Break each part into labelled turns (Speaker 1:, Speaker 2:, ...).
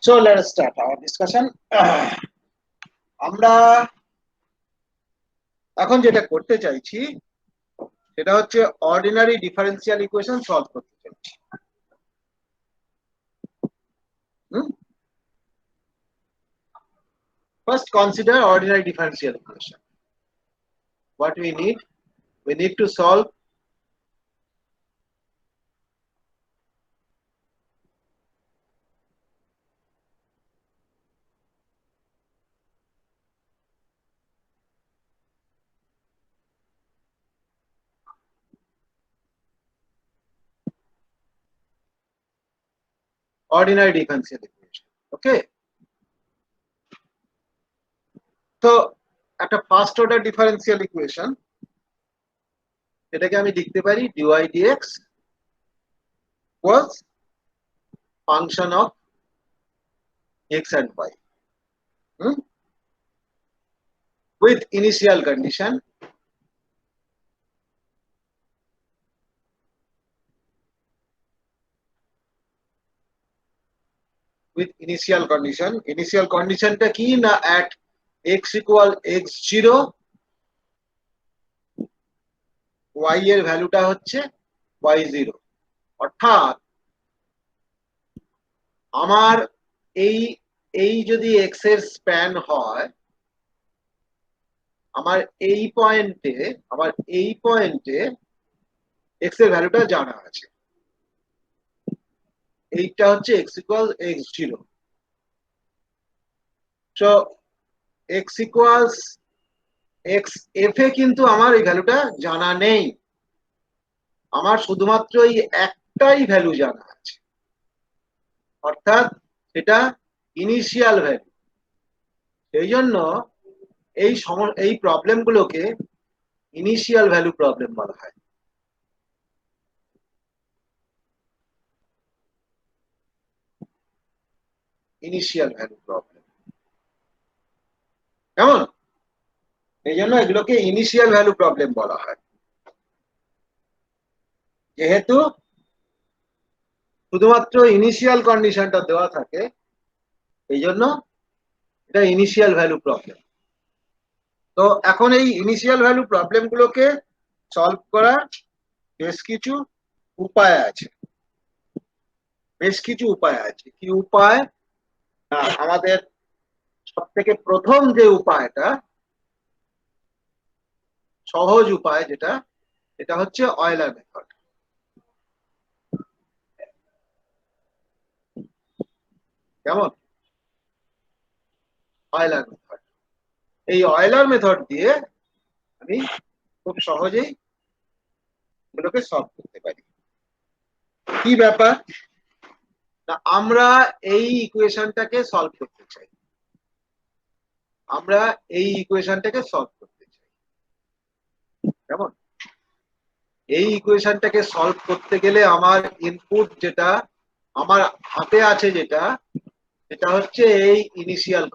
Speaker 1: So let us start our discussion. আমরা এখন যেটা করতে চাইছি সেটা হচ্ছে অর্ডিনারি ডিফারেন্সিয়াল ইকুয়েশন সলভ করতে চাইছি। First consider ordinary differential equation. What we need to solve ordinary differential equation. Okay, তো একটা ফার্স্ট অর্ডার ডিফারেন্সিয়াল ইকুয়েশন, এটাকে আমি লিখতে পারি dy dx was function of x and y with initial condition initial conditionটা কি না at x equal x0 y এর ভ্যালুটা হচ্ছে y0, অর্থাৎ আমার এই যদি x এর স্প্যান হয়, আমার এই পয়েন্টে x এর ভ্যালুটা জানা আছে, এইটা হচ্ছে x equals x0. So x equals x f এ কিন্তু আমার এই ভ্যালুটা জানা নেই, আমার শুধুমাত্র এই একটাই ভ্যালু জানা আছে, অর্থাৎ সেটা ইনিশিয়াল ভ্যালু। সেই জন্য এই প্রবলেমগুলোকে ইনিশিয়াল ভ্যালু প্রবলেম বলা হয়। ইনিশিয়াল ভ্যালু প্রবলেম, কেমন? এই জন্য এগুলোকে ইনিশিয়াল ভ্যালু প্রবলেম বলা হয়, যেহেতু শুধুমাত্র ইনিশিয়াল কন্ডিশনটা দেওয়া থাকে, এই জন্য এটা ইনিশিয়াল ভ্যালু প্রবলেম। তো এখন এই ইনিশিয়াল ভ্যালু প্রবলেমগুলোকে সলভ করার বেশ কিছু উপায় আছে। কি উপায়? আমাদের সব থেকে প্রথম যে উপায়টা, সহজ উপায় যেটা, এটা হচ্ছে অয়লার মেথড। কেমন? Euler method. এই অয়লার মেথড দিয়ে আমি খুব সহজেই এগুলোকে সলভ করতে পারি। কি ব্যাপার না, আমরা এই ইকুয়েশনটাকে সলভ করতে চাই, কেমন? এই ইকুয়েশনটাকে সলভ করতে গেলে আমার ইনপুট যেটা আমার হাতে আছে, যেটা হচ্ছে এই ইনিশিয়াল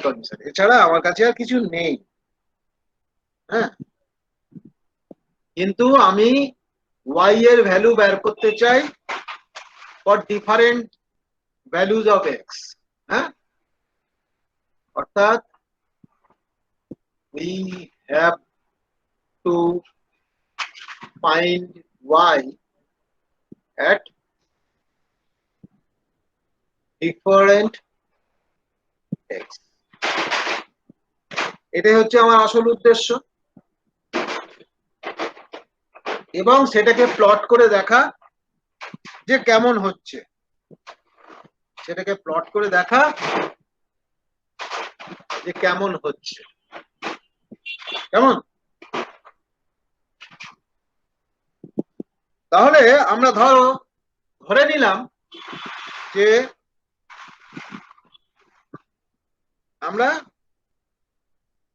Speaker 1: কন্ডিশন, এছাড়া আমার কাছে আর কিছু নেই। হ্যাঁ, কিন্তু আমি y এর ভ্যালু বের করতে চাই for different values of x। হ্যাঁ, অর্থাৎ we have to find y at different x. এটাই হচ্ছে আমার আসল উদ্দেশ্য, এবং সেটাকে প্লট করে দেখা যে কেমন হচ্ছে, কেমন? তাহলে আমরা ধরে নিলাম যে আমরা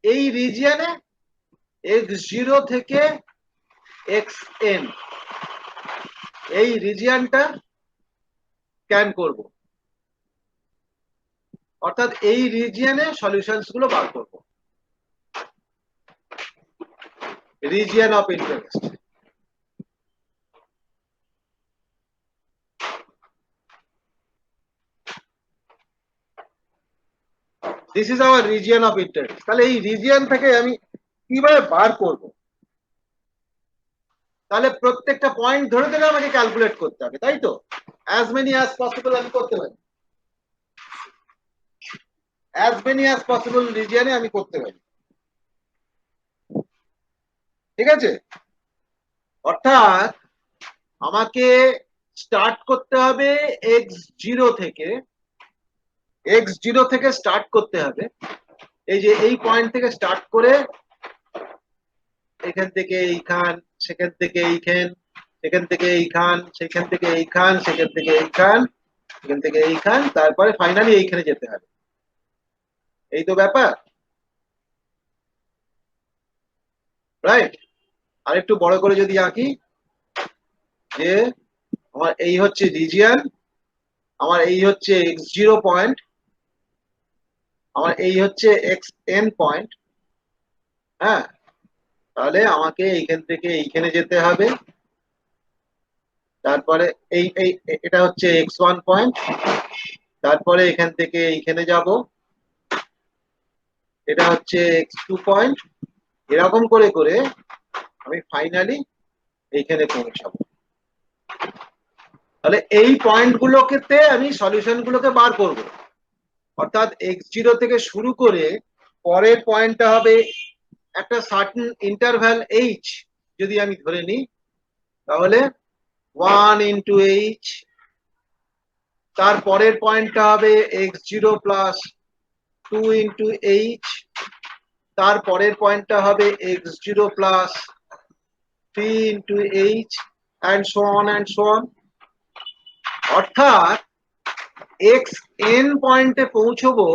Speaker 1: এই রিজিয়নে x0 থেকে xn এই রিজিয়নটা স্ক্যান করব, অর্থাৎ এই রিজিয়নে সলিউশনস গুলো বার করব, region of interest. This is our region of interest. তাহলে এই রিজিয়ন থেকে আমি কিভাবে বার করব? তাহলে প্রত্যেকটা পয়েন্ট ধরে ধরে আমাকে ক্যালকুলেট করতে হবে, তাই তো? অ্যাজ মেনি অ্যাজ পসিবল আমি করতে পারি, অ্যাজ মেনি অ্যাজ পসিবল রিজিয়নে আমি করতে পারি, ঠিক আছে? অর্থাৎ আমাকে স্টার্ট করতে হবে x0 থেকে, x0 থেকে স্টার্ট করতে হবে। এই যে এই পয়েন্ট থেকে স্টার্ট করে এখান থেকে এইখান, সেখান থেকে এইখান, সেখান থেকে এইখান, সেখান থেকে এইখান, সেখান থেকে এইখান, সেখান থেকে এইখান, তারপরে ফাইনালি এইখানে যেতে হবে। এই তো ব্যাপার, রাইট? আর একটু বড় করে যদি আঁকি, যে আমার এই হচ্ছে রিজিয়ন, আমার এই হচ্ছে x0 পয়েন্ট, আমার এই হচ্ছে xn পয়েন্ট, হ্যাঁ? তাহলে আমাকে এইখান থেকে এইখানে যেতে হবে, তারপরে এই এই এটা হচ্ছে x1 পয়েন্ট, তারপরে এখান থেকে এইখানে যাব, এটা হচ্ছে x2 পয়েন্ট, এরকম করে করে আমি ফাইনালি এইখানে পৌঁছাবো। তাহলে এই পয়েন্ট গুলোকে আমি সলিউশন গুলোকে বার করব। অর্থাৎ x0 থেকে শুরু করে পরের পয়েন্টটা হবে একটা সার্টেন ইন্টারভ্যাল h যদি আমি ধরে নিই, তাহলে 1 ইন্টু h, তারপরের পয়েন্টটা হবে x0 প্লাস 2 ইন্টু h, তারপরের পয়েন্টটা হবে x0 plus 3 into h, and so on and so on। অর্থাৎ xn পয়েন্টে পৌঁছবো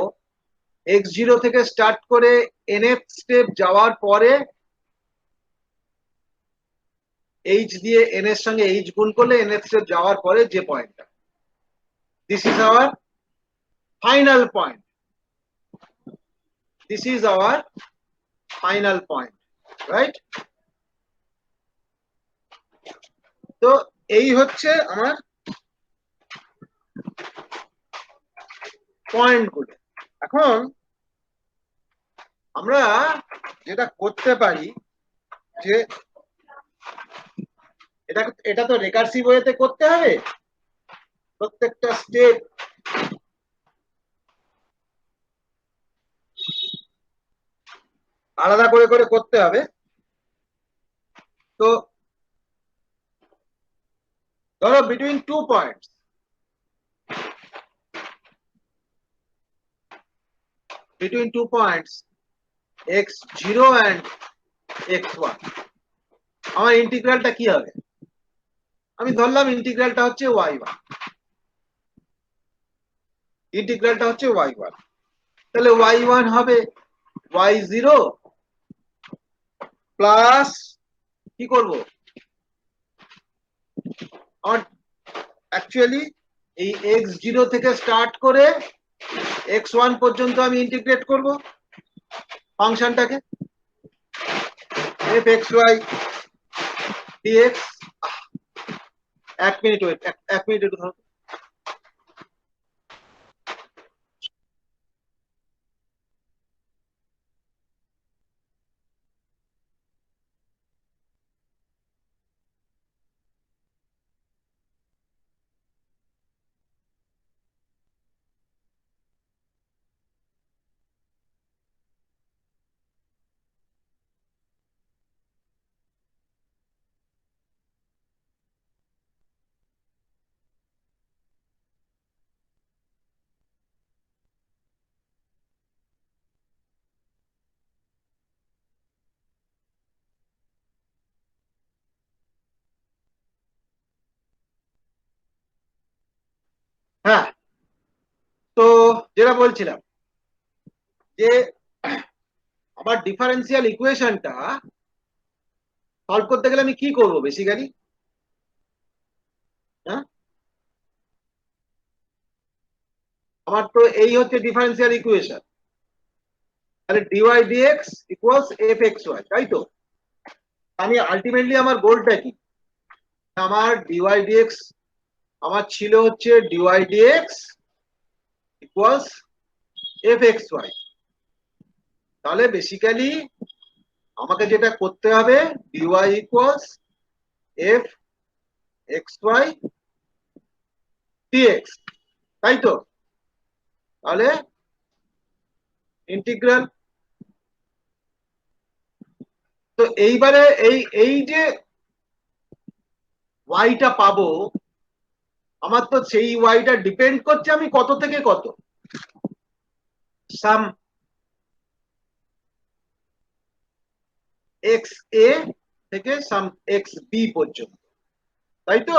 Speaker 1: x0 থেকে স্টার্ট করে nth স্টেপ যাওয়ার পরে h দিয়ে n এর সঙ্গে h গুণ করলে nth স্টেপ যাওয়ার পরে যে পয়েন্টটা, this is our final point, this is our final point, right? তো এই হচ্ছে আমার পয়েন্ট গুলো। এখন আমরা যেটা করতে পারি, যে এটা তো রেকার্সিভ ওয়েতে করতে হবে, প্রত্যেকটা স্টেপ আলাদা করে করে করতে হবে। তো ধরো between 2 points, between 2 points x0 and x1 আমার ইন্টিগ্রালটা কি হবে? আমি ধরলাম ইন্টিগ্রালটা হচ্ছে y1, ইন্টিগ্রালটা হচ্ছে y1, তাহলে y1 হবে y0 প্লাস কি করব, আর অ্যাকচুয়ালি এই x0 থেকে স্টার্ট করে x1 পর্যন্ত আমি ইন্টিগ্রেট করব ফাংশনটাকে, fxy dx। এক মিনিট ওয়েট, এক মিনিট একটু ধরো। হ্যাঁ, তো যেটা বলছিলাম, যে আমার ডিফারেন্সিয়াল ইকুয়েশনটা সলভ করতে গেলে আমি কি করব বেসিক্যালি? হ্যাঁ, আমার তো এই হচ্ছে ডিফারেন্সিয়াল ইকুয়েশন, তাহলে d y d x equals f x y, তাই তো? আমি আলটিমেটলি আমার গোলটা কি? আমার ডিওয়াই ডিএক্স আমার ছিল হচ্ছে d y d x equals f x y, তাহলে বেসিক্যালি আমাকে যেটা করতে হবে dy equals f xy dx, তাই তো? তাহলে ইন্টিগ্রাল। তো এইবারে এই যে ওয়াইটা পাবো, আমার তো সেই ওয়াইটা ডিপেন্ড করছে আমি কত থেকে কত, সাম এক্স এ থেকে সাম এক্স বি পর্যন্ত, তাই তো?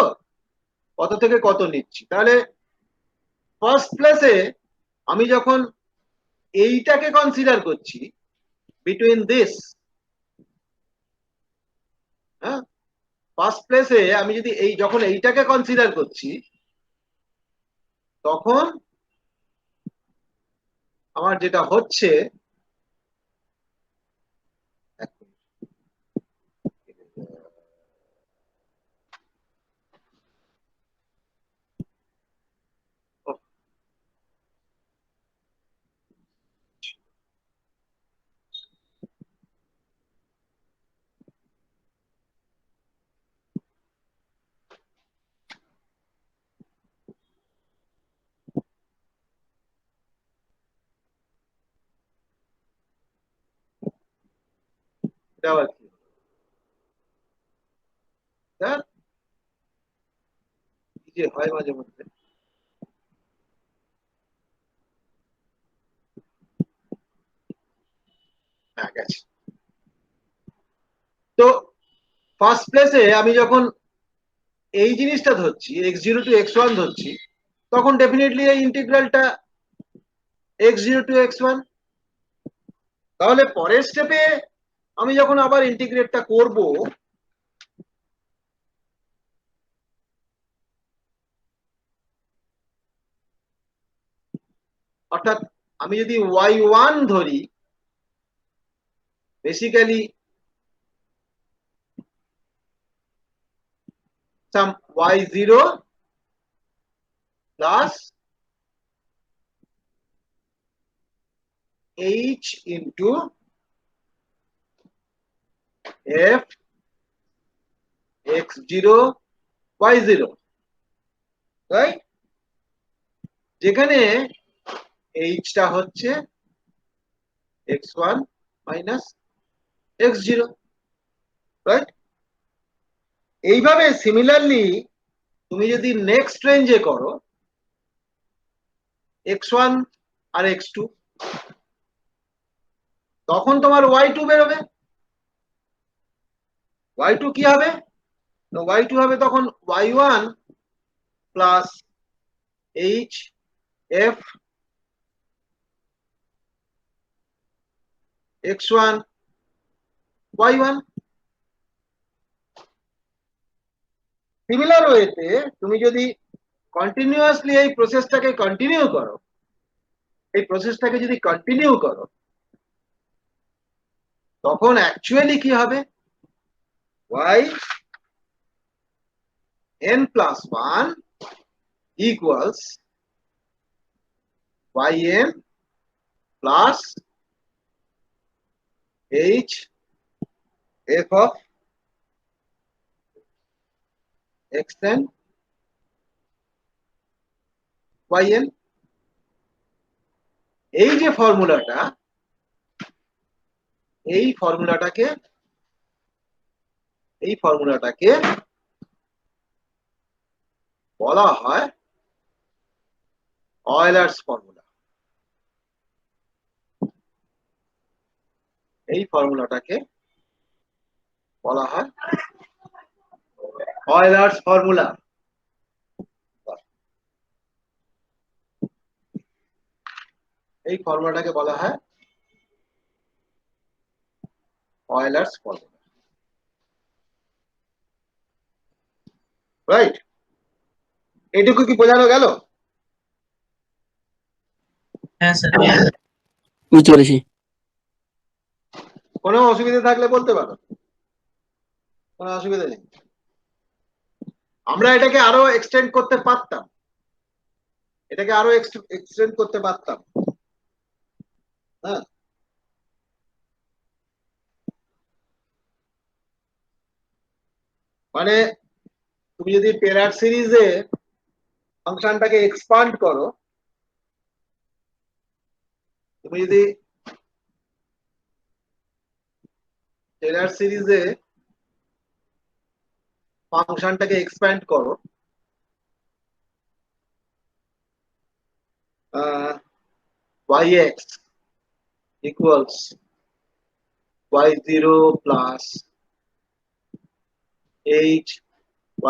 Speaker 1: কত থেকে কত নিচ্ছি। তাহলে ফার্স্ট প্লেসে আমি যখন এইটাকে কনসিডার করছি বিটুইন দিস, হ্যাঁ, ফার্স্ট প্লেসে আমি যদি যখন এইটাকে কনসিডার করছি তখন আমার যেটা হচ্ছে, এটা আবার কি স্যার, কি যে হয় মাঝে মধ্যে। হ্যাঁ, গেছে। তো ফার্স্ট প্লেসে আমি যখন এই জিনিসটা ধরছি x0 টু x1 ধরছি, তখন ডেফিনেটলি এই ইন্টিগ্রালটা x0 টু x1। তাহলে পরের স্টেপে আমি যখন আবার ইন্টিগ্রেটটা করব, অর্থাৎ আমি যদি y1 ধরি, বেসিক্যালি সাম y0 plus h into f x0 y0, right? যেখানে h টা হচ্ছে x1 মাইনাস x0, রাইট? এইভাবে সিমিলারলি তুমি যদি নেক্সট রেঞ্জে করো x1 আর x2, তখন তোমার y2 বেরোবে। y2 কি হবে? y2 হবে তখন y1 plus h f x1 y1। Similar ওয়েতে তুমি যদি কন্টিনিউয়াসলি এই প্রসেসটাকে কন্টিনিউ করো, তখন অ্যাকচুয়ালি কি হবে, y n plus 1 equals yn plus h f of xn yn। এই যে ফর্মুলাটা, এই ফর্মুলাটাকে বলা হয় অয়েলার্স ফর্মুলা। এই ফর্মুলাটাকে বলা হয় অয়েলার্স ফর্মুলা। এই ফর্মুলাটাকে বলা হয় অয়েলার্স ফর্মুলা, রাইট? এটুকু কি বোঝানো গেল?
Speaker 2: হ্যাঁ স্যার,
Speaker 3: বুঝতে পেরেছি।
Speaker 1: কোনো অসুবিধা থাকলে বলতে পারো, কোনো অসুবিধা নেই। আমরা এটাকে আরো এক্সটেন্ড করতে পারতাম, হ্যাঁ, মানে তুমি যদি টেলর সিরিজে ফাংশনটাকে এক্সপান্ড করো, তুমি যদি টেলর সিরিজে ফাংশনটাকে এক্সপ্যান্ড করো, yx equals y0 plus h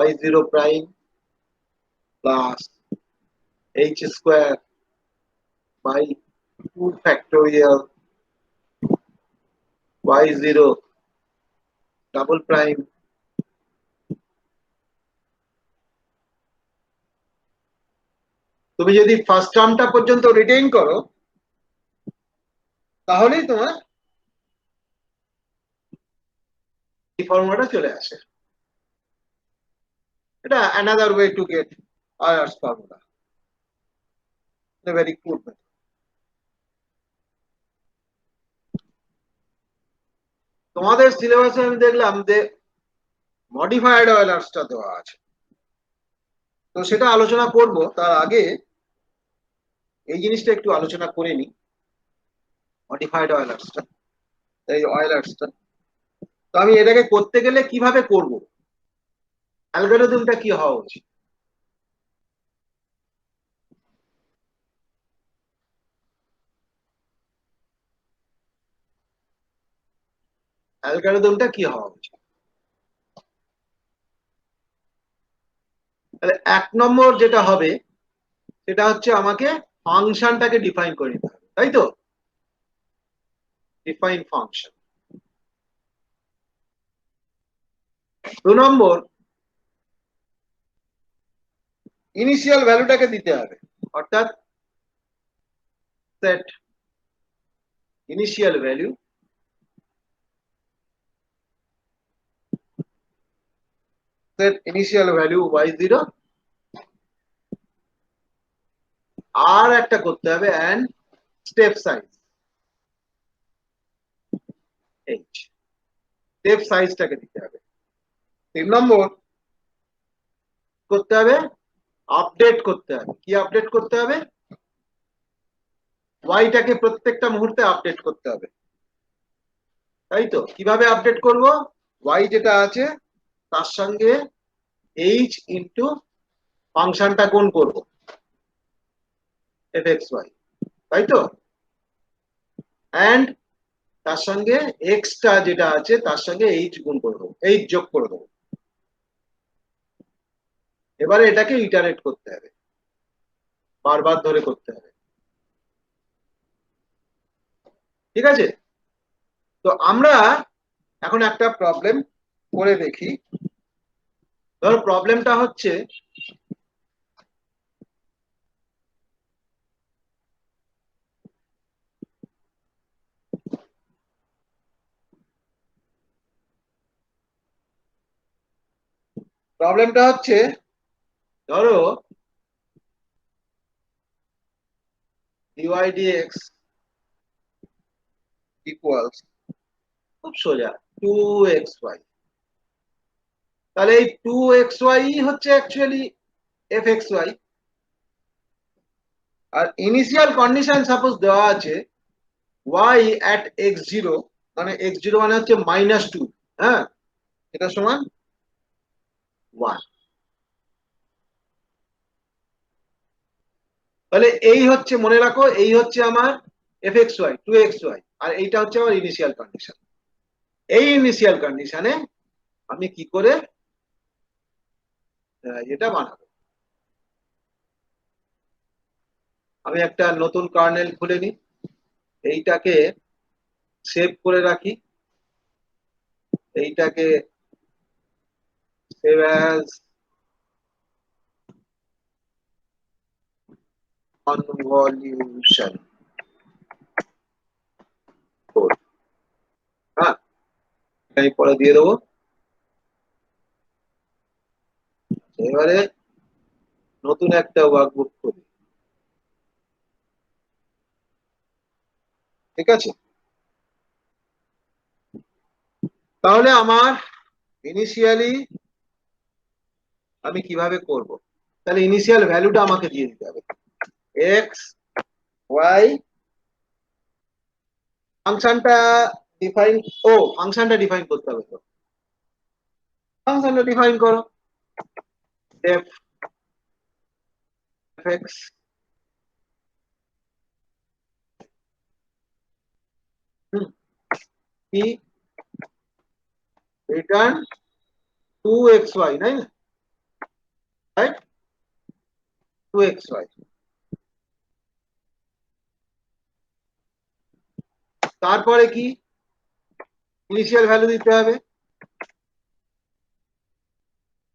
Speaker 1: y0 prime plus h square by 2 factorial y0 double prime তুমি যদি ফার্স্ট টার্মটা পর্যন্ত রিটেইন করো তাহলেই তোমার এই ফর্মুলাটা চলে আসে। এটা another way to get Euler's formula, a very good method. তোমাদের সিলেবাসে আমি দেখলাম যে মডিফাইড অয়েলার্সটা দেওয়া আছে, তো সেটা আলোচনা করব। তার আগে এই জিনিসটা একটু আলোচনা করে নি, মডিফাইড অয়েলার্সটা, এই অয়েলার্সটা। তো আমি এটাকে করতে গেলে কিভাবে করব, অ্যালগরিদমটা কি হওয়া উচিত। অ্যালগরিদমটা কি হওয়া উচিত, তাহলে 1 নম্বর যেটা হবে সেটা হচ্ছে আমাকে ফাংশনটাকে ডিফাইন করে নিতে হবে, তাই তো? Define function. 2 নম্বর ইনিশিয়াল ভ্যালুটাকে দিতে হবে, অর্থাৎ সেট ইনিশিয়াল ভ্যালু y0, আর একটা করতে হবে and step size h, step সাইজটাকে দিতে হবে। 3 নম্বর করতে হবে আপডেট করতে হবে। কি আপডেট করতে হবে? ওয়াইটাকে প্রত্যেকটা মুহূর্তে আপডেট করতে হবে, তাই তো? কিভাবে আপডেট করব? ওয়াই যেটা আছে তার সঙ্গে এইচ ইন্টু ফাংশনটা গুণ করব fxy, তাই তো? এন্ড তার সঙ্গে এক্সটা যেটা আছে তার সঙ্গে এইচ গুণ করে দেবো, এইচ যোগ করে দেবো। এবারে এটাকে ইটারেট করতে হবে, বারবার ধরে করতে হবে, ঠিক আছে? তো আমরা এখন একটা প্রবলেম করে দেখি। ধরো প্রবলেমটা হচ্ছে ধরো dy dx ইকুয়ালস, খুব সোজা, 2xy। তাহলে এই 2xy হচ্ছে অ্যাকচুয়ালি fxy, আর ইনিশিয়াল কন্ডিশন সাপোজ দেওয়া আছে y at x0, মানে x0 মানে হচ্ছে -2, হ্যাঁ, এটা সমান 1। তাহলে এই হচ্ছে, মনে রাখো, এই হচ্ছে আমার fxy 2xy, আর এইটা হচ্ছে আমার ইনিশিয়াল কন্ডিশন। এই ইনিশিয়াল কন্ডিশনে আমি কি করে এটা বানাবো? আমি একটা নতুন কার্নেল খুলে নিই, এইটাকে সেভ করে রাখি, এইটাকে সেভ অ্যাজ কনভলিউশন কোড, হ্যাঁ, আমি পরে দিয়ে দেবো। এবারে নতুন একটা ওয়ার্কবুক খুলি, ঠিক আছে? তাহলে আমার ইনিশিয়ালি আমি কিভাবে করব? তাহলে ইনিশিয়াল ভ্যালুটা আমাকে দিয়ে দিতে হবে। এক্স ওয়াই ফাংশনটা ডিফাইন, ও ফাংশনটা ডিফাইন করতে হবে, তো ফাংশনটা ডিফাইন করো। এফ এক্স কি রিটার্ন 2xy, তাই না? Right, 2xy। তারপরে কি ইনিশিয়াল ভ্যালু দিতে হবে,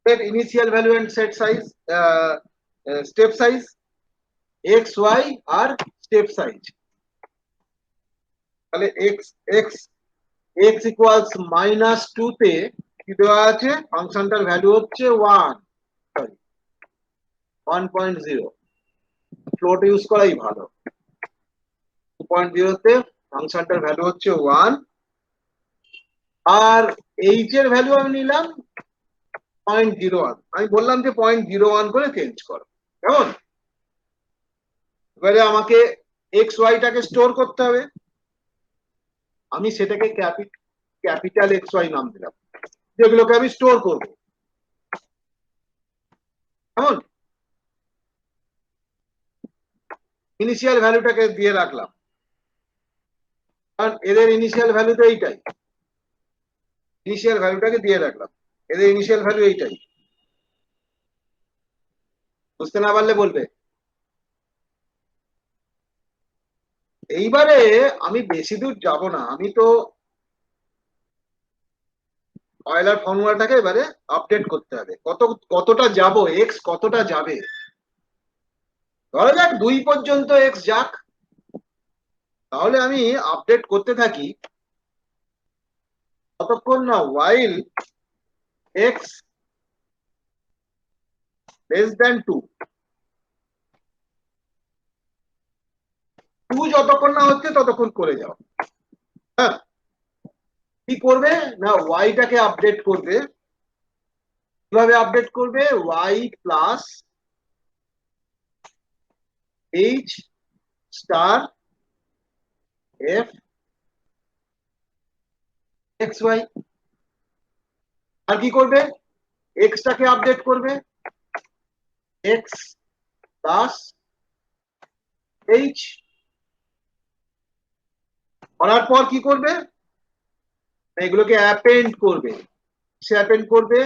Speaker 1: set initial value and set size, step size, x y R step size। তাহলে x x x ইকুয়ালস -2 তে কি দেওয়া আছে, ফাংশনটার ভ্যালু হচ্ছে 1, সরি 1.0। ফ্লোট ইউজ করাই ভালো। 2.0 তে ফাংশনটার ভ্যালু হচ্ছে 1, আর h এর ভ্যালু আমি নিলাম 0.01। আমি বললাম যে 0.01 করে চেঞ্জ করো, কেমন? এবারে আমাকে এক্স ওয়াইটাকে স্টোর করতে হবে, আমি সেটাকে ক্যাপিটাল এক্স ওয়াই নাম দিলাম, যেগুলোকে আমি স্টোর করব। কেমন? ইনিশিয়াল ভ্যালুটাকে দিয়ে রাখলাম, কারণ এদের ইনিশিয়াল ভ্যালু তো এইটাই। ইনিশিয়াল ভ্যালুটাকে দিয়ে রাখলাম, এদের ইনিশিয়াল ভ্যালু এইটাই। বুঝতে না পারলে বলবে। এইবারে আমি বেশি দূর যাব না, আমি তো অয়েলার ফর্মুলাটাকে এবারে আপডেট করতে হবে। কতটা যাব, এক্স কতটা যাবে, ধরা যাক 2 পর্যন্ত এক্স যাক, তাহলে আমি আপডেট করতে থাকি ততক্ষণ না while x less than 2, 2 যতক্ষণ না হচ্ছে ততক্ষণ করে যাও। হ্যাঁ, কি করবে না, ওয়াইটাকে আপডেট করবে। কিভাবে আপডেট করবে? y plus h star f x y. আর কি করবে? এক্সটাকে আপডেট করবে, x প্লাস h। করার পর কি করবে? এগুলোকে অ্যাপেন্ড করবে। সে অ্যাপেন্ড করবে,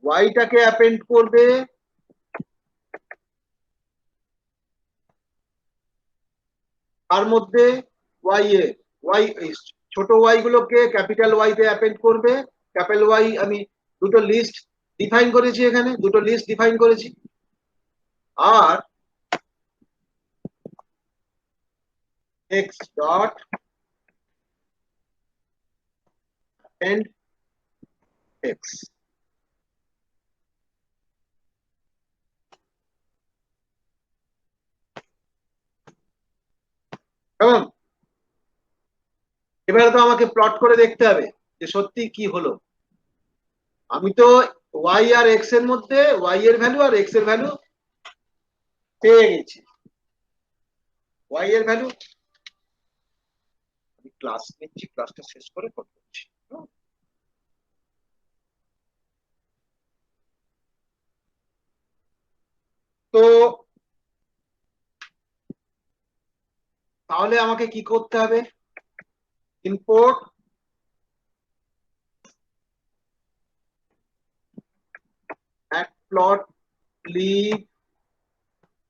Speaker 1: ওয়াইটাকে অ্যাপেন্ড করবে তার মধ্যে ওয়াই এ, ওয়াই ছোট ওয়াই গুলোকে ক্যাপিটাল ওয়াই তে অ্যাপেন্ড করবে। ক্যাপিটাল ওয়াই আমি দুটো লিস্ট ডিফাইন করেছি, এখানে দুটো লিস্ট ডিফাইন করেছি। আর এক্স ডট এন্ড এক্স। কেমন? এবারে তো আমাকে প্লট করে দেখতে হবে যে সত্যি কি হলো। আমি তো ওয়াই আর এক্স এর মধ্যে ওয়াই এর ভ্যালু আর এক্স এর ভ্যালু পেয়ে গেছি। ওয়াই এর ভ্যালু, আমি ক্লাস নিচ্ছি, ক্লাসটা শেষ করে কল করছি। তো তাহলে আমাকে কি করতে হবে? ইম্পোর্ট প্লট লিভ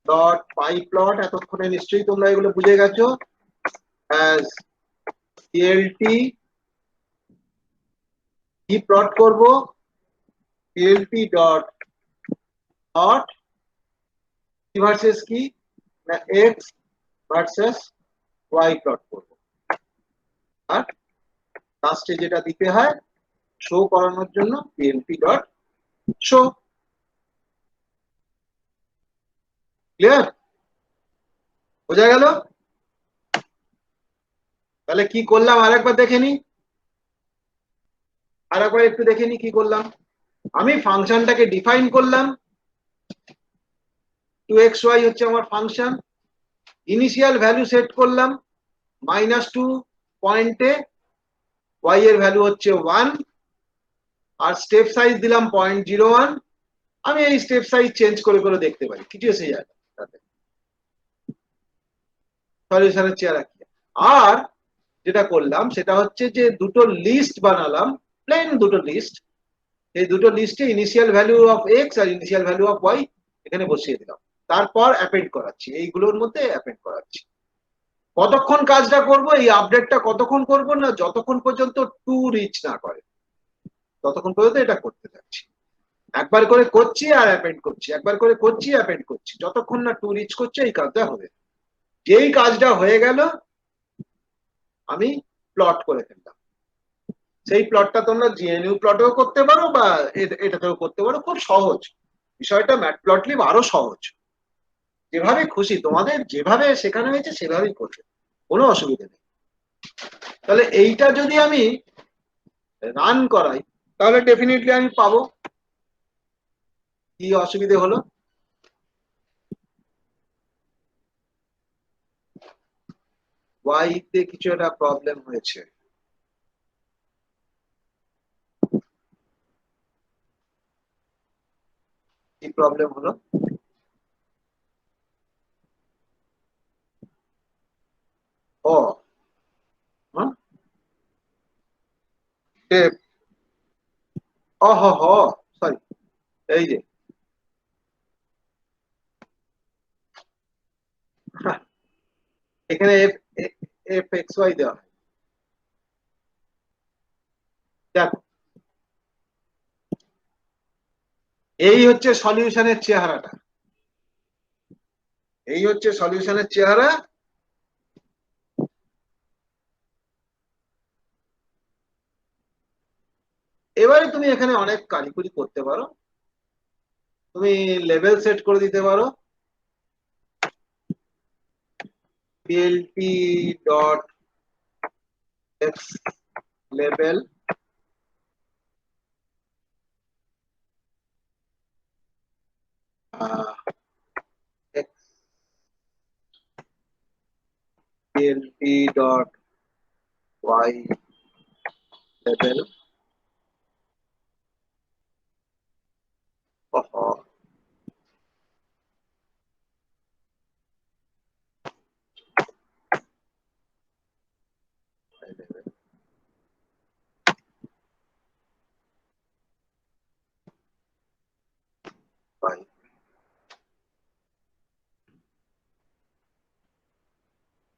Speaker 1: ডট পাই প্লট। এতক্ষণে নিশ্চয়ই তোমরা এগুলো বুঝে গেছো। অ্যাজ পিএলটি কি প্লট করব? পিএলটি ডট ডট কি ভার্সেস কি না এক্স ভার্সেস ওয়াই প্লট করব। আর লাস্টে যেটা দিতে হয় শো করানোর জন্য পিএলটি ডট শো। ক্লিয়ার? বোঝা গেল? তাহলে কি করলাম আরেকবার দেখে নি, আরেকবার একটু দেখে নি কি করলাম। আমি ফাংশনটাকে ডিফাইন করলাম, 2xy হচ্ছে আমার ফাংশন, ইনিশিয়াল ভ্যালু সেট করলাম -2 পয়েন্টে, y এর ভ্যালু হচ্ছে 1, আর স্টেপ সাইজ দিলাম 0.01। আমি এই স্টেপ সাইজ চেঞ্জ করে করে দেখতে পারি, কিছু এসে যায় তাতে, সলিউশনের চেয়ার রাখি। আর যেটা করলাম সেটা হচ্ছে যে দুটো লিস্ট বানালাম, প্লেন দুটো লিস্ট, এই দুটো লিস্টে ইনিশিয়াল ভ্যালু অফ এক্স আর ইনিশিয়াল ভ্যালু অফ ওয়াই এখানে বসিয়ে দিলাম, তারপর অ্যাপেন্ড করাচ্ছি, এইগুলোর মধ্যে অ্যাপেন্ড করাচ্ছি। কতক্ষণ কাজটা করব, এই আপডেটটা কতক্ষণ করব না, যতক্ষণ পর্যন্ত 2 রিচ না করে ততক্ষণ পর্যন্ত এটা করতে থাকছি, একবার করে করছি আর অ্যাপেন্ড করছি, একবার করে করছি অ্যাপেন্ড করছি, যতক্ষণ না 2 রিচ করছে এই কাজটা হবে। যেই কাজটা হয়ে গেল আমি প্লট করে ফেললাম, সেই প্লটটা তোমরা জিএনইউ প্লটেও করতে পারো বা এটাতেও করতে পারো, খুব সহজ বিষয়টা। ম্যাটপ্লটলিব আরো সহজ, যেভাবে খুশি তোমাদের যেভাবে শেখানো হয়েছে সেভাবেই করবে, কোনো অসুবিধা নেই। তাহলে এইটা যদি আমি রান করাই তাহলে ডেফিনেটলি আমি পাবো। কি অসুবিধে হলো? ওয়াই তে কিছু একটা প্রবলেম হয়েছে, কি প্রবলেম হলো? ও হ্যাঁ, সরি, এই যে এখানে এফ এক্স ওয়াই দেওয়া হয়। দেখো, এই হচ্ছে সলিউশনের চেহারাটা, এই হচ্ছে সলিউশনের চেহারা। এবারে তুমি এখানে অনেক কারিকুরি করতে পারো, তুমি লেভেল সেট করে দিতে পারো, plt ডট এক্স লেভেল, plt ডট ওয়াই লেভেল।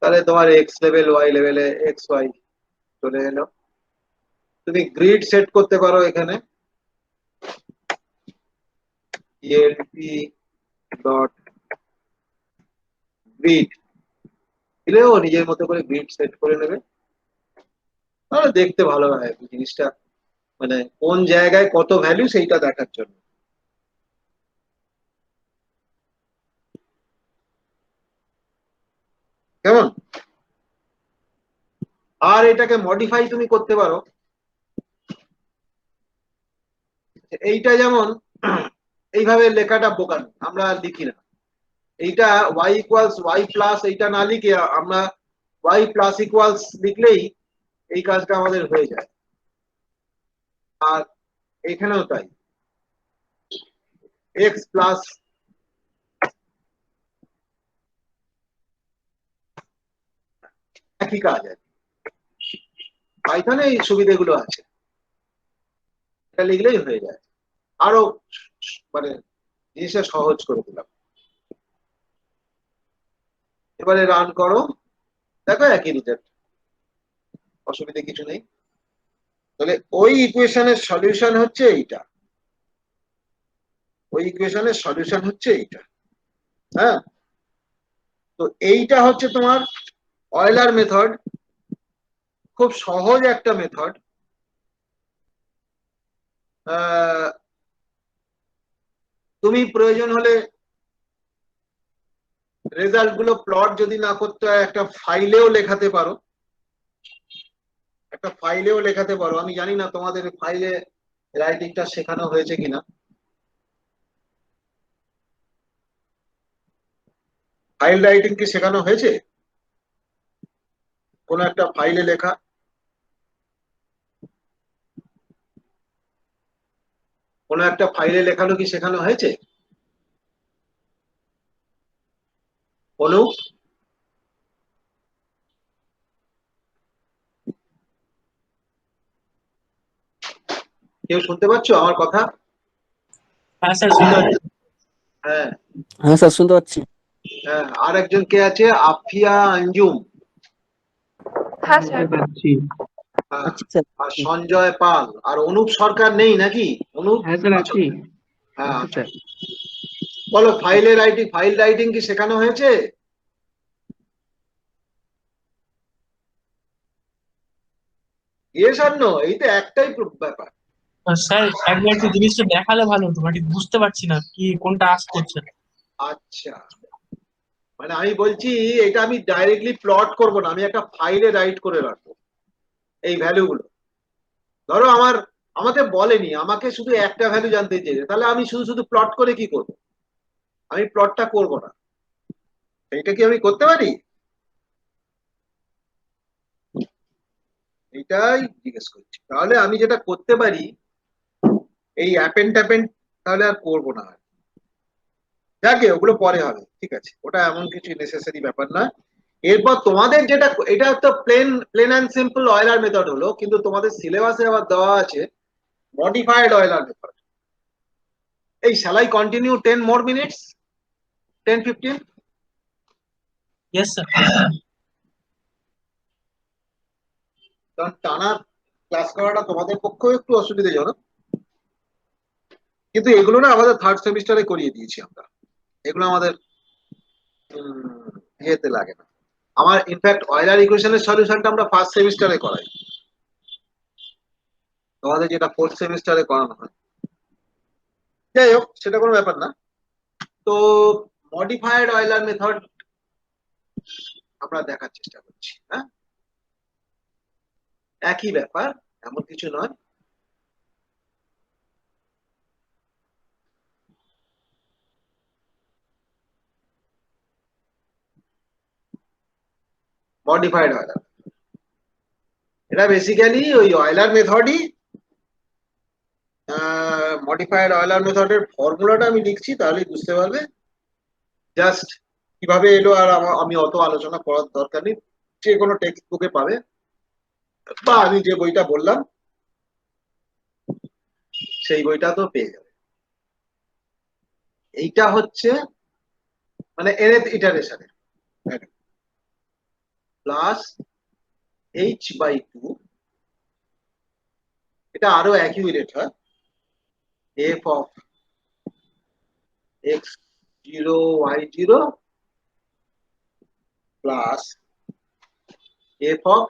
Speaker 1: তাহলে তোমার এক্স লেভেল ওয়াই লেভেলে এক্স ওয়াই চলে এলো। তুমি গ্রিড সেট করতে পারো এখানে, plt ডট গ্রিড দিলেও নিজের মতো করে গ্রিড সেট করে নেবে, তাহলে দেখতে ভালো হয় জিনিসটা, মানে কোন জায়গায় কত ভ্যালু সেইটা দেখার জন্য। কেমন? আর এটাকে মডিফাই তুমি করতে পারো, এইটা যেমন এইভাবে লেখাটা বোকান, আমরা লিখি না, এইটা y ইকুয়ালস ওয়াই প্লাস এইটা না লিখে আমরা y প্লাস ইকুয়ালস লিখলেই এই কাজটা আমাদের হয়ে যায়। আর এখানেও তাই, x প্লাস একই কাজ আছে, পাইথনে এই সুবিধাগুলো আছে, এটা লিখলেই হয়ে যায়। আরো মানে জিনিসটা সহজ করে দিলাম। এবারে রান করো, দেখো একই রেজাল্ট, অসুবিধা কিছু নেই। তাহলে ওই ইকুয়েশনের সলিউশন হচ্ছে এইটা, ওই ইকুয়েশনের সলিউশন হচ্ছে এইটা। হ্যাঁ, তো এইটা হচ্ছে তোমার অয়েলার মেথড, খুব সহজ একটা মেথড। তুমি প্রয়োজন হলে রেজাল্ট গুলো প্লট যদি না করতে হয় একটা ফাইলেও লেখাতে পারো, একটা ফাইলেও লেখাতে পারো। আমি জানি না তোমাদের ফাইলে রাইটিংটা শেখানো হয়েছে কিনা। ফাইল রাইটিং কি শেখানো হয়েছে? কোনো একটা ফাইলে লেখা, কোনো একটা ফাইলে লেখানো কি শেখানো হয়েছে? অনু, কেউ শুনতে পাচ্ছ আমার কথা?
Speaker 2: হ্যাঁ স্যার, শুনতে পাচ্ছি।
Speaker 1: হ্যাঁ
Speaker 3: হ্যাঁ স্যার শুনতে পাচ্ছি।
Speaker 1: হ্যাঁ, আর একজন কে আছে? আফিয়া আঞ্জুম।
Speaker 4: হ্যাঁ স্যার।
Speaker 2: পাচ্ছি।
Speaker 1: হ্যাঁ,
Speaker 3: আচ্ছা স্যার।
Speaker 1: আর সঞ্জয় পাল আর অনুপ সরকার নেই নাকি? অনুপ?
Speaker 2: হ্যাঁ স্যার,
Speaker 1: আছো?
Speaker 2: আছি।
Speaker 1: হ্যাঁ,
Speaker 2: আচ্ছা স্যার।
Speaker 1: বলো ফাইল রাইটিং কি শেখানো হয়েছে? ইয়েস আর নো, এই তো একটাই ব্যাপার।
Speaker 2: স্যার একবার একটু জিনিসটা দেখালে ভালো হতো, মানে ঠিক বুঝতে পারছি না কি কোনটা আস্ক করছে।
Speaker 1: আচ্ছা, মানে আমি বলছি এটা আমি ডাইরেক্টলি প্লট করব না, আমি একটা ফাইলে রাইট করে রাখবো এই ভ্যালুগুলো। ধরো আমাকে বলেনি, আমাকে শুধু একটা ভ্যালু জানতে চেয়েছে, তাহলে আমি শুধু শুধু প্লট করে কি করব? আমি প্লটটা করব না, এইটা কি আমি করতে পারি? এটাই জিজ্ঞেস করছি। তাহলে আমি যেটা করতে পারি, এই অ্যাপেন্ড ট্যাপেন্ড তাহলে আর করবো না। যাকে ওগুলো পরে হবে, ঠিক আছে, ওটা এমন কিছু নেসেসারি ব্যাপার না। এরপর তোমাদের যেটা, এটা তো plain and simple Euler method হলো, কিন্তু তোমাদের সিলেবাসে আবার দেওয়া আছে মডিফাইড অয়েলার মেথড। এই shall I continue 10 more minutes, 10-15?
Speaker 2: Yes sir.
Speaker 1: কারণ টানা ক্লাস করাটা তোমাদের পক্ষেও একটু অসুবিধাজনক, কিন্তু এগুলো না আমাদের থার্ড সেমিস্টারে করিয়ে দিয়েছি আমরা, এগুলো আমাদের ইয়েতে লাগে না। আমার ইনফ্যাক্ট অয়েলার ইকুয়েশনের সলিউশনটা আমরা ফার্স্ট সেমিস্টারে করাই, তোমাদের যেটা ফোর্থ সেমিস্টারে করানো হয়। যাই হোক, সেটা কোনো ব্যাপার না। তো মডিফাইড অয়েলার মেথড আমরা দেখার চেষ্টা করছি। হ্যাঁ, একই ব্যাপার, এমন কিছু নয়। মডিফাইড অয়েলার, এটা বেসিক্যালি ওই অয়েলার মেথডই। মডিফাইড অয়েলার মেথডের ফর্মুলাটা আমি লিখছি, তাহলেই বুঝতে পারবে। জাস্ট কিভাবে এলো আর আমি অত আলোচনা করার দরকার নেই, যে কোনো টেক্সট বুকে পাবে, বা আমি যে বইটা বললাম সেই বইটা তো পেয়ে যাবে। এইটা হচ্ছে মানে nth ইটারেশনের প্লাস h/2, এটা আরো অ্যাকিউরেট হয়, f of x0 y0 plus f of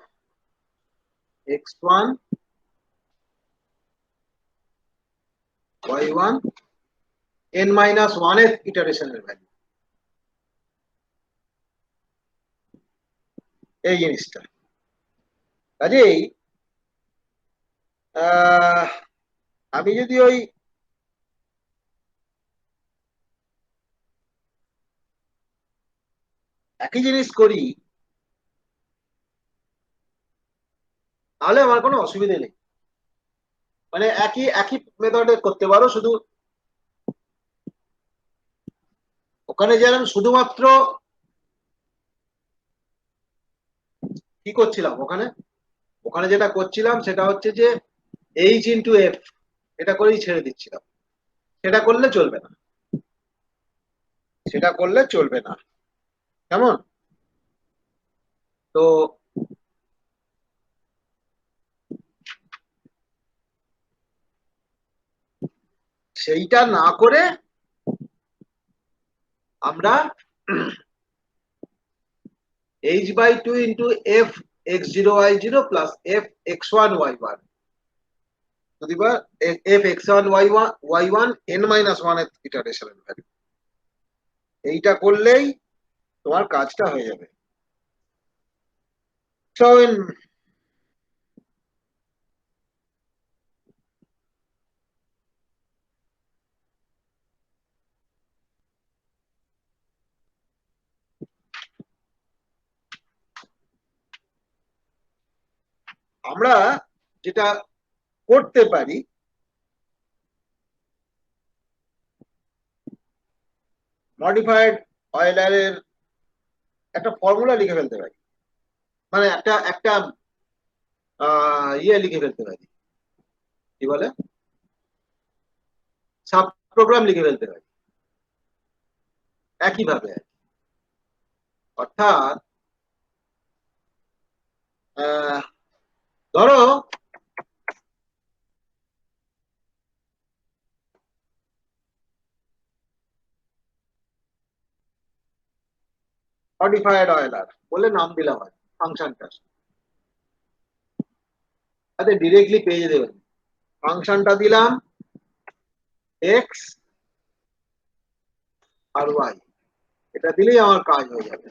Speaker 1: x1 y1 n-1th ইটারেশনের ভ্যালু। এই জিনিসটা কাজেই আমি যদি ওই একই জিনিস করি, তাহলে আমার কোনো অসুবিধা নেই, মানে একই একই মেথডে করতে পারো। শুধু ওখানে যেরকম শুধুমাত্র কি করছিলাম, ওখানে ওখানে যেটা করছিলাম সেটা হচ্ছে যে h/f, এটা করেই ছেড়ে দিচ্ছিলাম। সেটা করলে চলবে না, সেটা করলে চলবে না। কেমন? তো সেইটা না করে আমরা h/2 into f x0 y0 plus f x1 y1 বা f x1 y1 n-1th ইটারেশনের ভ্যালু, এইটা করলেই তোমার কাজটা হয়ে যাবে। So আমরা যেটা করতে পারি, মডিফাইড অয়েলারের একটা ফর্মুলা লিখে ফেলতে পারি, মানে একটা একটা ইয়ে লিখে ফেলতে পারি, কি বলে, সাব প্রোগ্রাম লিখে ফেলতে পারি একইভাবে। অর্থাৎ ধরো মডিফাইড অয়েলার বলে নাম দিলাম আর ফাংশনটা, তাতে ডিরেক্টলি পেয়ে দেবেন। ফাংশনটা দিলাম এক্স আর ওয়াই, এটা দিলেই আমার কাজ হয়ে যাবে।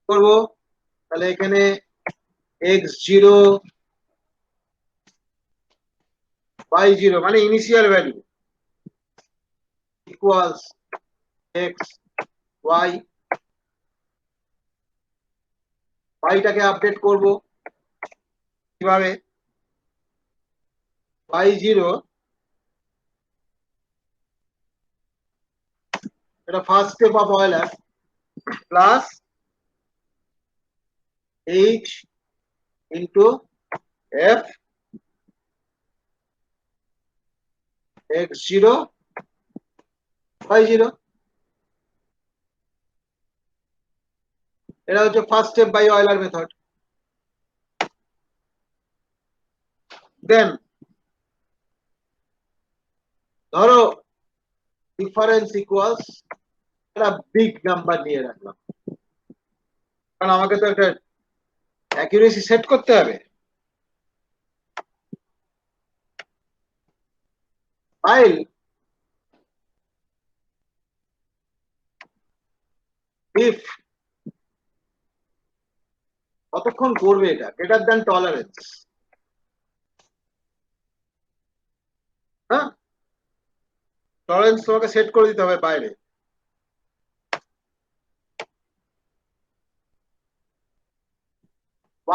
Speaker 1: করবো তাহলে এখানে x0 y0 মানে initial value equals x y, ওয়াইটাকে আপডেট করব কিভাবে, y0 এটা first step of Euler plus h into f x0 y0, এটা হচ্ছে first step by Euler method. Then ধরো ডিফারেন্স ইকুয়ালস একটা বিগ নাম্বার নিয়ে রাখলাম, কারণ আমাকে তো একটা অ্যাকুরেসি সেট করতে হবে। ফাইল ইফ কতক্ষণ করবে এটা, গ্রেটার দ্যান টলারেন্স, হ্যাঁ টলারেন্স তোমাকে সেট করে দিতে হবে বাইরে।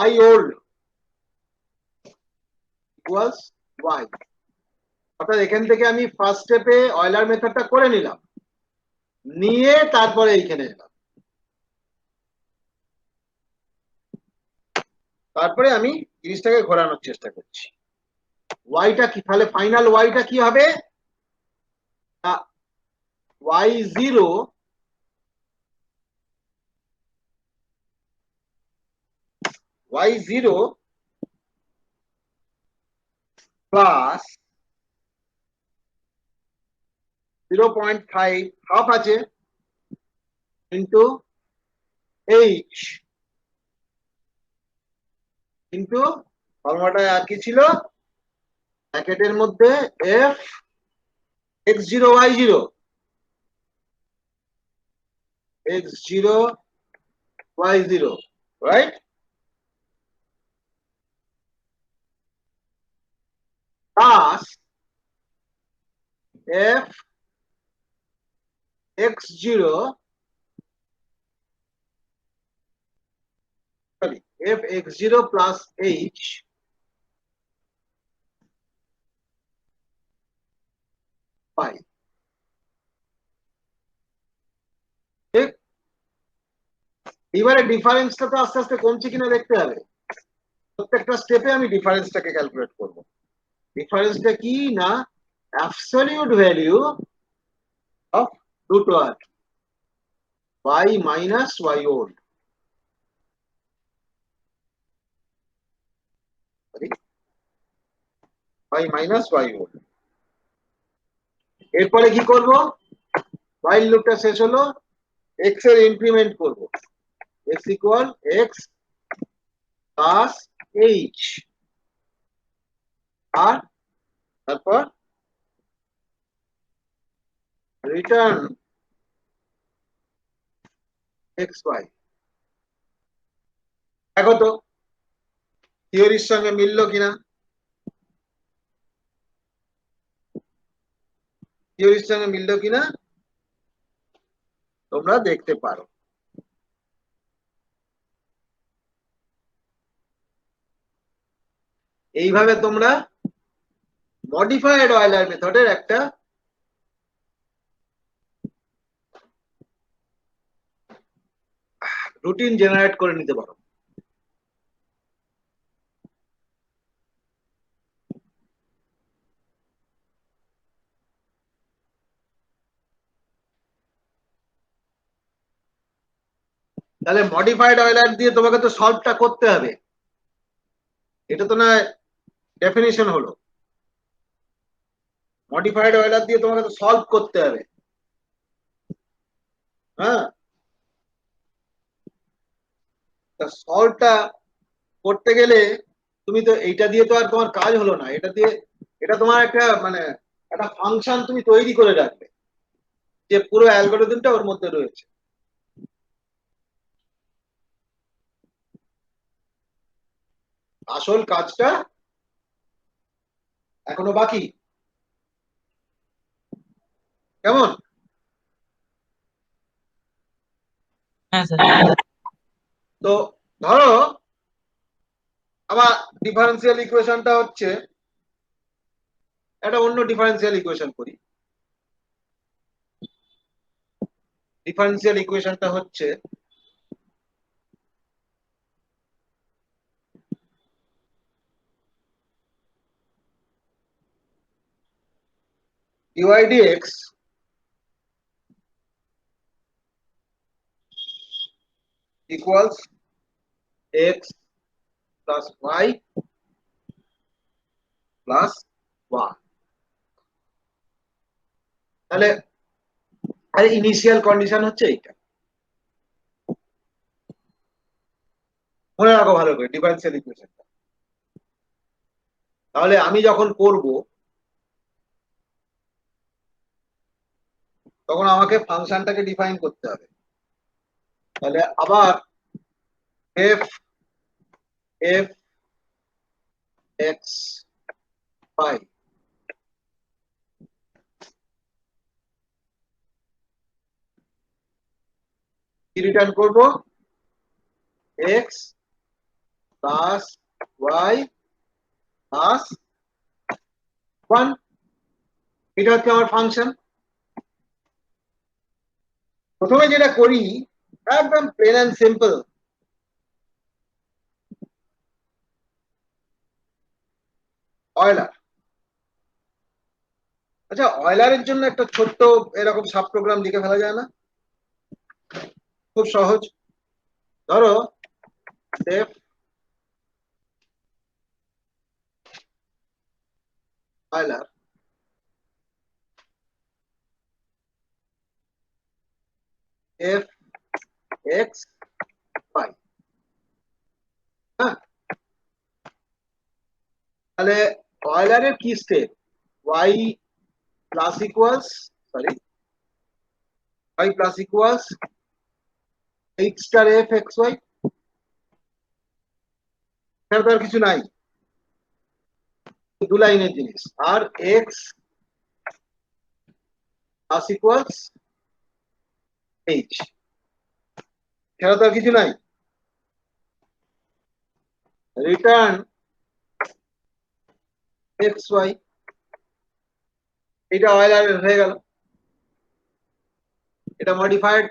Speaker 1: y old equals y, অর্থাৎ এখান থেকে আমি ফার্স্ট স্টেপে অয়েলার মেথডটা করে নিলাম, নিয়ে তারপরে এইখানে এলাম, তারপরে আমি জিনিসটাকে ঘোরানোর চেষ্টা করছি। ওয়াইটা কি তাহলে, ফাইনাল ওয়াইটা কি হবে, y0 প্লাস 0.5 হাফ আছে ইন্টু h ইন্টু ফর্মুলাটায় আর কি ছিল, ব্র্যাকেটের মধ্যে f x0 y0 x0 y0, right, plus f x0 sorry f x0 plus h y, ঠিক। এবারে ডিফারেন্সটা তো আস্তে আস্তে কমছে কিনা দেখতে হবে, প্রত্যেকটা স্টেপে আমি ডিফারেন্সটাকে ক্যালকুলেট করব। ডিফারেন্সটা কি না, অ্যাবসলিউট ভ্যালু অফ দুটো আর y minus y old, y minus y old. এরপরে কি করব, while লুপটা শেষ হলো, x এর ইনক্রিমেন্ট করব, x equal x plus h, আর তারপর রিটার্ন xy। দেখো তো থিওরির সঙ্গে মিললো কিনা, থিওরির সঙ্গে মিললো কিনা তোমরা দেখতে পারো। এইভাবে তোমরা মডিফাইড অয়েলার মেথডের একটা রুটিন জেনারেট করে নিতে পারো। তাহলে মডিফাইড অয়েলার দিয়ে তোমাকে তো সলভটা করতে হবে, এটা তো না ডেফিনিশন হলো। মডিফাইড অয়েলার দিয়ে তোমাকে তো সলভ করতে হবে। হ্যাঁ, তা সলভটা করতে গেলে তুমি তো এইটা দিয়ে তো আর তোমার কাজ হলো না, এটা দিয়ে এটা তোমার একটা মানে একটা ফাংশন তুমি তৈরি করে রাখবে যে পুরো অ্যালগরিদমটা ওর মধ্যে রয়েছে। আসল কাজটা এখনো বাকি। কেমন?
Speaker 2: হ্যাঁ স্যার।
Speaker 1: তো ধরো আবার ডিফারেন্সিয়াল ইকুয়েশনটা হচ্ছে, একটা অন্য ডিফারেন্সিয়াল ইকুয়েশন করি। ডিফারেন্সিয়াল ইকুয়েশনটা হচ্ছে dy dx equals x plus y plus 1। তাহলে আর ইনিশিয়াল কন্ডিশন হচ্ছে এইটা, মনে রাখো ভালো করে ডিফারেন্সিয়াল ইকুয়েশনটা। তাহলে আমি যখন করব তখন আমাকে ফাংশনটাকে ডিফাইন করতে হবে। তাহলে আবার এফ এফ এক্স ওয়াই কি রিটার্ন করব, এক্স প্লাস ওয়াই প্লাস 1। এটা হচ্ছে আমার ফাংশন। প্রথমে যেটা করি একদম প্লেন অ্যান্ড সিম্পল, অয়েলার। আচ্ছা, অয়েলারের জন্য একটা ছোট্ট এরকম সাব প্রোগ্রাম লিখে ফেলা যায় না? খুব সহজ। ধরো def Euler f x y. হ্যাঁ, তাহলে অয়েলারের কি step, y plus equals y plus equals h star f x y. এখানে তো আর কিছু নাই, দু লাইনের জিনিস। আর এক্স প্লাস ইকুয়ালস এইচ, এখানে তো আর কিছু নাই। রিটার্ন এক্স ওয়াই, এটা অয়েলার হয়ে গেল। এটা মডিফাইড,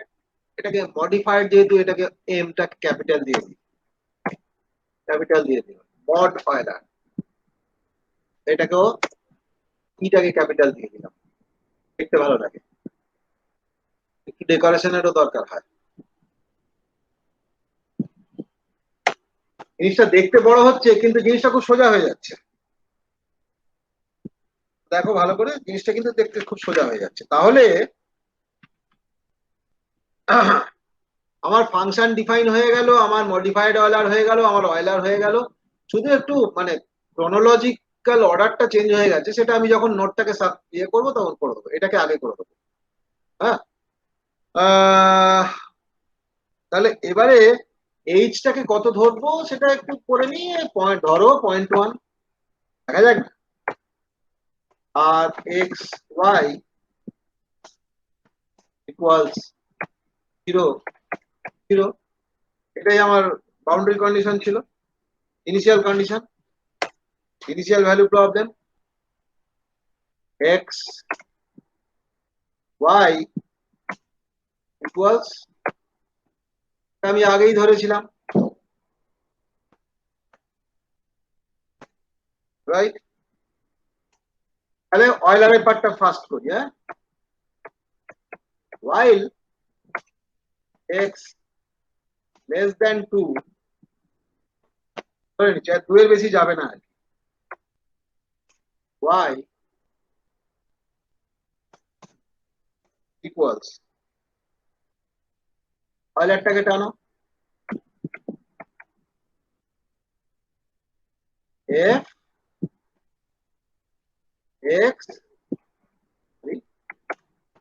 Speaker 1: এটাকে মডিফাইড যেহেতু এটাকে এমটা ক্যাপিটাল দিয়ে দিই, ক্যাপিটাল দিয়ে দিই মড অয়েলার। এটাকেও ইটাকে ক্যাপিটাল দিয়ে দিলাম, দেখতে ভালো লাগে, একটু ডেকোরেশনেরও দরকার হয়। জিনিসটা দেখতে বড় হচ্ছে কিন্তু জিনিসটা খুব সোজা হয়ে যাচ্ছে। দেখো ভালো করে, জিনিসটা কিন্তু দেখতে খুব সোজা হয়ে যাচ্ছে। তাহলে আমার ফাংশন ডিফাইন হয়ে গেল, আমার মডিফাইড অয়েলার হয়ে গেল, আমার অয়েলার হয়ে গেল। শুধু একটু মানে ক্রোনোলজিক্যাল অর্ডারটা চেঞ্জ হয়ে গেছে, সেটা আমি যখন নোটটাকে ইয়ে করবো তখন করে দেবো, এটাকে আগে করে দেবো। হ্যাঁ, তাহলে এবারে এইচটাকে কত ধরবো সেটা একটু করে নিয়ে পয়েন্ট ধরো 0.1 দেখা যাক না। আর এক্স ওয়াই ইকুয়ালস 0 0, এটাই আমার বাউন্ডারি কন্ডিশন ছিল, initial condition. Initial value problem, x y equals, আমি আগেই ধরেছিলাম, রাইট? তাহলে অয়লারের পার্টটা ফার্স্ট করি, হ্যাঁ? while x less than 2, ধরে নিচ্ছি 2 এর বেশি যাবে না, y equals, অয়লারটাকে টানো, f x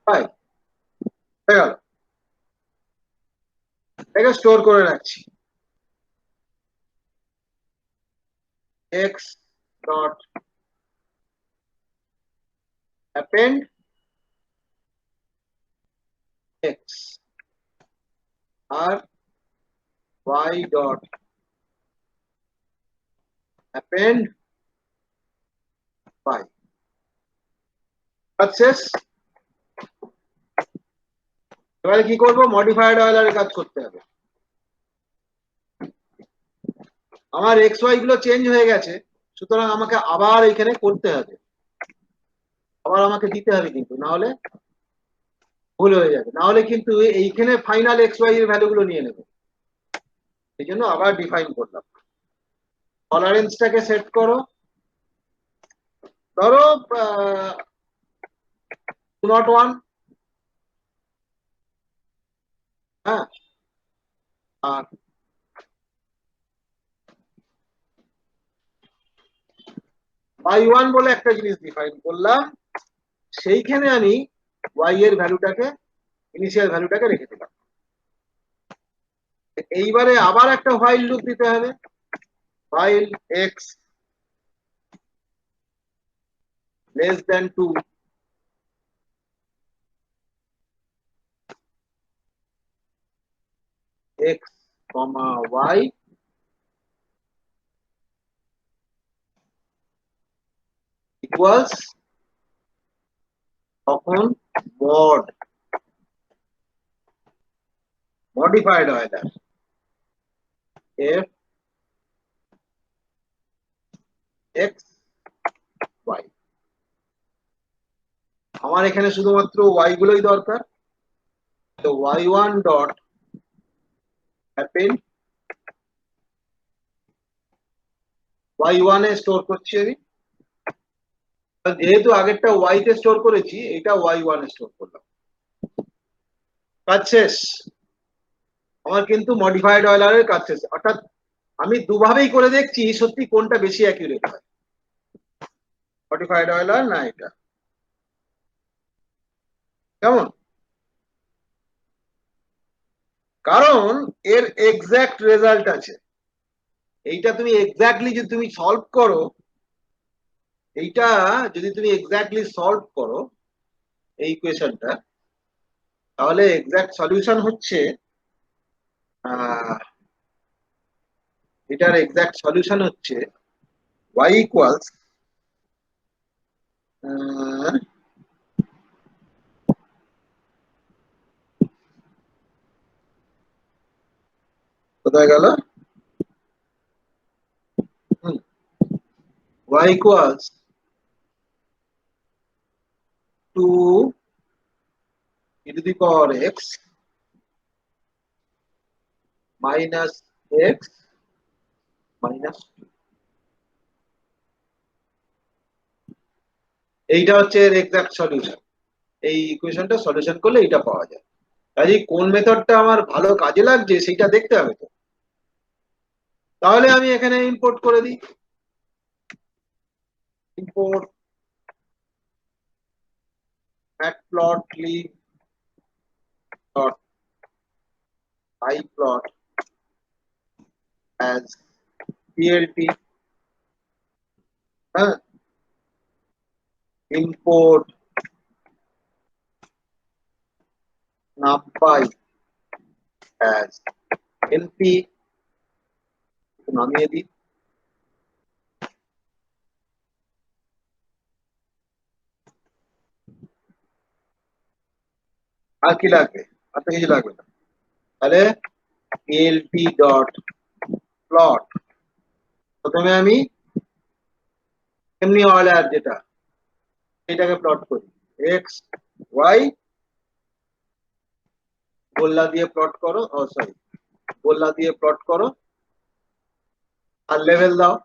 Speaker 1: y হয়ে গেল। এটাকে স্টোর করে রাখছি, x dot append x আর y dot append y। শেষ। এবারে কি করবো? মডিফাইড অয়লারের কাজ করতে হবে। আমার এক্স ওয়াই গুলো চেঞ্জ হয়ে গেছে, সুতরাং আমাকে আবার এখানে করতে হবে, আবার আমাকে দিতে হবে, কিন্তু না হলে ভুল হয়ে যাবে, না হলে কিন্তু এইখানে ফাইনাল এক্স ওয়াই এর ভ্যালু গুলো নিয়ে নেবে। এই জন্য আবার ডিফাইন করলাম। টলারেন্সটাকে সেট করো, ধরো 201, হ্যাঁ, আর y1 বলে একটা জিনিস ডিফাইন করলাম, সেইখানে আমি y এর ভ্যালুটাকে, ইনিশিয়াল ভ্যালুটাকে রেখে দিলাম। এইবারে আবার একটা while লুপ দিতে হবে, while x less than 2, x comma y equals, তখন mod modified Euler f x y। আমার এখানে শুধুমাত্র y গুলোই দরকার, তো y1 ডট append y1 এ স্টোর করছি আমি, যেহেতু আগেরটা y তে স্টোর করেছি, এটা y1 এ স্টোর করলাম। কাজ শেষ। আমার কিন্তু মডিফাইড অয়লারের কাজ শেষ, অর্থাৎ আমি দুভাবেই করে দেখছি সত্যি কোনটা বেশি অ্যাকিউরেট হয়, মডিফাইড অয়লার না এটা। কেমন? কারণ এর এক্সাক্ট রেজাল্ট আছে, এইটা তুমি এক্স্যাক্টলি যদি তুমি সলভ করো, এইটা যদি তুমি এক্স্যাক্টলি সলভ করো এই ইকুয়েশনটা, তাহলে এক্সাক্ট সলিউশন হচ্ছে, এটার এক্সাক্ট সলিউশন হচ্ছে y ইকুয়ালস, কোথায় গেল, y equals 2 e to the power x minus x minus 2। এইটা হচ্ছে এর এক্সাক্ট সলিউশন। এই ইকুয়েশনটা সলিউশন করলে এটা পাওয়া যায়। কাজেই কোন মেথডটা আমার ভালো কাজে লাগছে সেটা দেখতে হবে তো। তাহলে আমি এখানে ইম্পোর্ট করে দিই, import matplotlib dot pyplot as plt, হ্যাঁ, import numpy as np, নামিয়ে দিই, আর কি লাগবে? আর তো কিছু লাগবে না। তাহলে plt ডট প্লট, প্রথমে আমি এমনি অর্ডার যেটা এটাকে প্লট করি, এক্স ওয়াই গোল্লা দিয়ে প্লট করো, ও সরি গোল্লা দিয়ে প্লট করো, আর লেভেল দাও।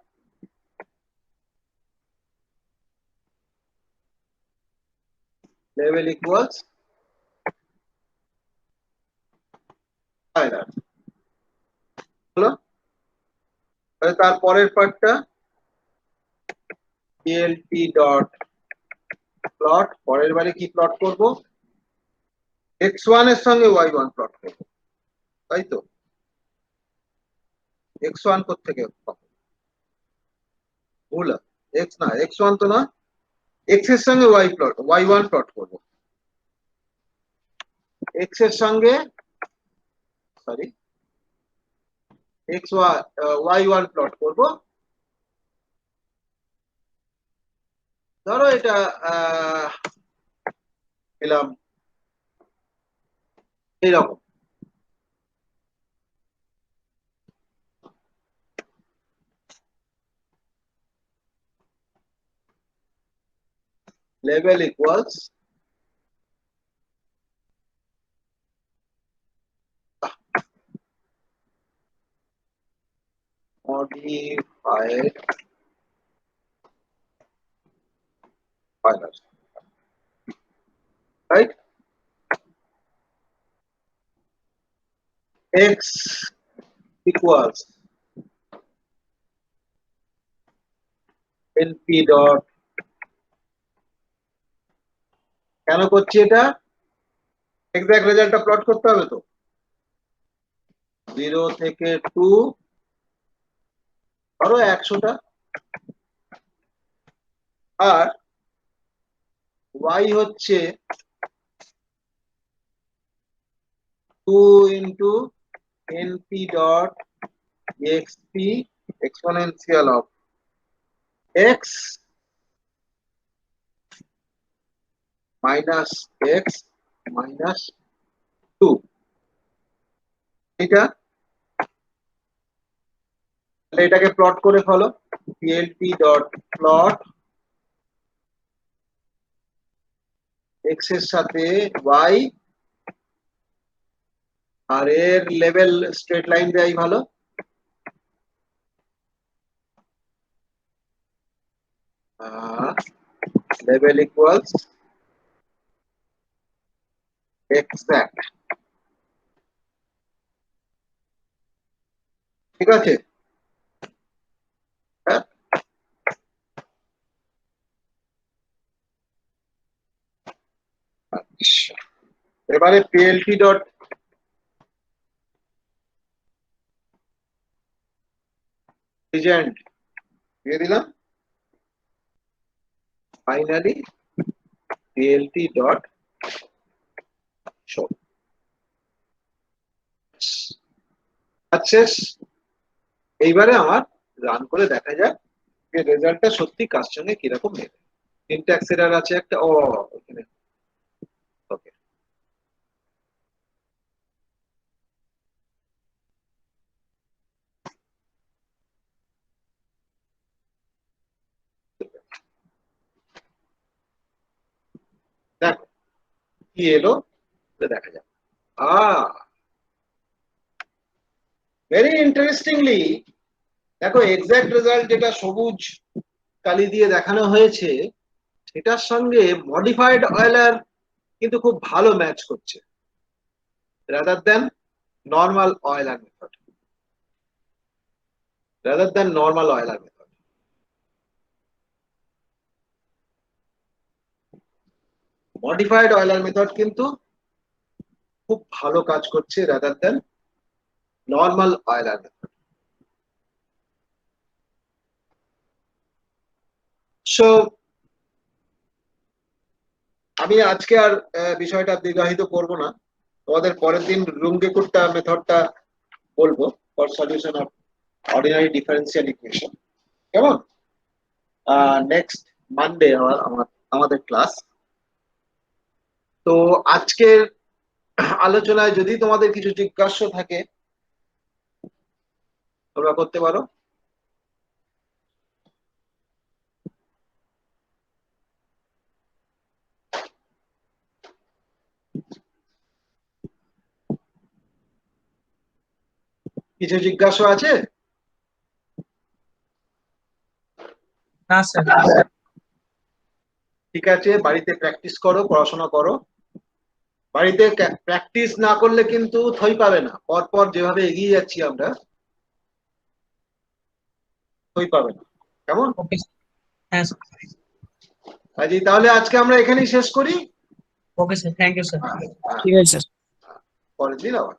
Speaker 1: লেভেল ইকুয়ালস ফাইনাল হলো। তার পরের পার্টটা plt ডট প্লট, পরের বারে কি প্লট করব? x1 এর সঙ্গে y1 প্লট করব, তাই তো? x1 কোত্থেকে পাবো? ভুল, x না, x1 তো না, x এর সঙ্গে y1 প্লট করব, x এর সঙ্গে সরি y1 প্লট করব। ধরো এটা পেলাম এইরকম, level equals modified final, right? X equals np dot, কেন করছি এটা? এক্সাক্ট রেজাল্টটা প্লট করতে হবে তো, 0 থেকে 2 ধরো 100টা, আর y হচ্ছে 2 into np dot exp exponential of x minus x minus 2, এটা এটাকে প্লট করে ফেলো, plt ডট প্লট x এর সাথে y, আর এর লেভেল স্ট্রেট লাইন দেয় ভালো, লেভেল ইকুয়ালস এক্সাক্ট, ঠিক আছে? হ্যাঁ, আচ্ছা, এবারে plt ডট লিজেন্ড দিয়ে দিলাম, ফাইনালি plt ডট শো। শেষ। এইবারে আমার রান করে দেখা যাক যে রেজাল্টটা সত্যি কার সঙ্গে কিরকম নেবে। সিনট্যাক্স এরর আছে একটা, ও এখানে ওকে, দেখো কি এলো দেখা যাক। ভেরি ইন্টারেস্টিংলি দেখো এক্সাক্ট রেজাল্ট যেটা সবুজ কালি দিয়ে দেখানো হয়েছে সেটার সঙ্গে মডিফাইড অয়েলার কিন্তু খুব ভালো ম্যাচ করছে, rather than normal Euler method, modified Euler method কিন্তু খুব ভালো কাজ করছে rather than normal Euler method. So আমি আজকে আর বিষয়টা দীর্ঘায়িত করব না, তোমাদের পরের দিন রুঙ্গেকুট্টা মেথডটা বলবো for solution of ordinary differential equation, কেমন? নেক্সট মানডে আমাদের ক্লাস। তো আজকের আলোচনায় যদি তোমাদের কিছু জিজ্ঞাসা থাকে তোমরা করতে পারো। কিছু জিজ্ঞাসা আছে?
Speaker 2: না স্যার।
Speaker 1: ঠিক আছে, বাড়িতে প্র্যাকটিস করো, পড়াশোনা করো। বাড়িতে প্র্যাকটিস না করলে কিন্তু থই পাবে না। পরপর যেভাবে এগিয়ে যাচ্ছি আমরা, থই পাবে না। কেমন?
Speaker 2: ওকে। হ্যাঁ স্যার।
Speaker 1: কাজেই তাহলে আজকে আমরা এখানেই শেষ করি।
Speaker 2: Okay sir, thank you sir.
Speaker 3: ঠিক আছে স্যার।
Speaker 1: পরের দিন আবার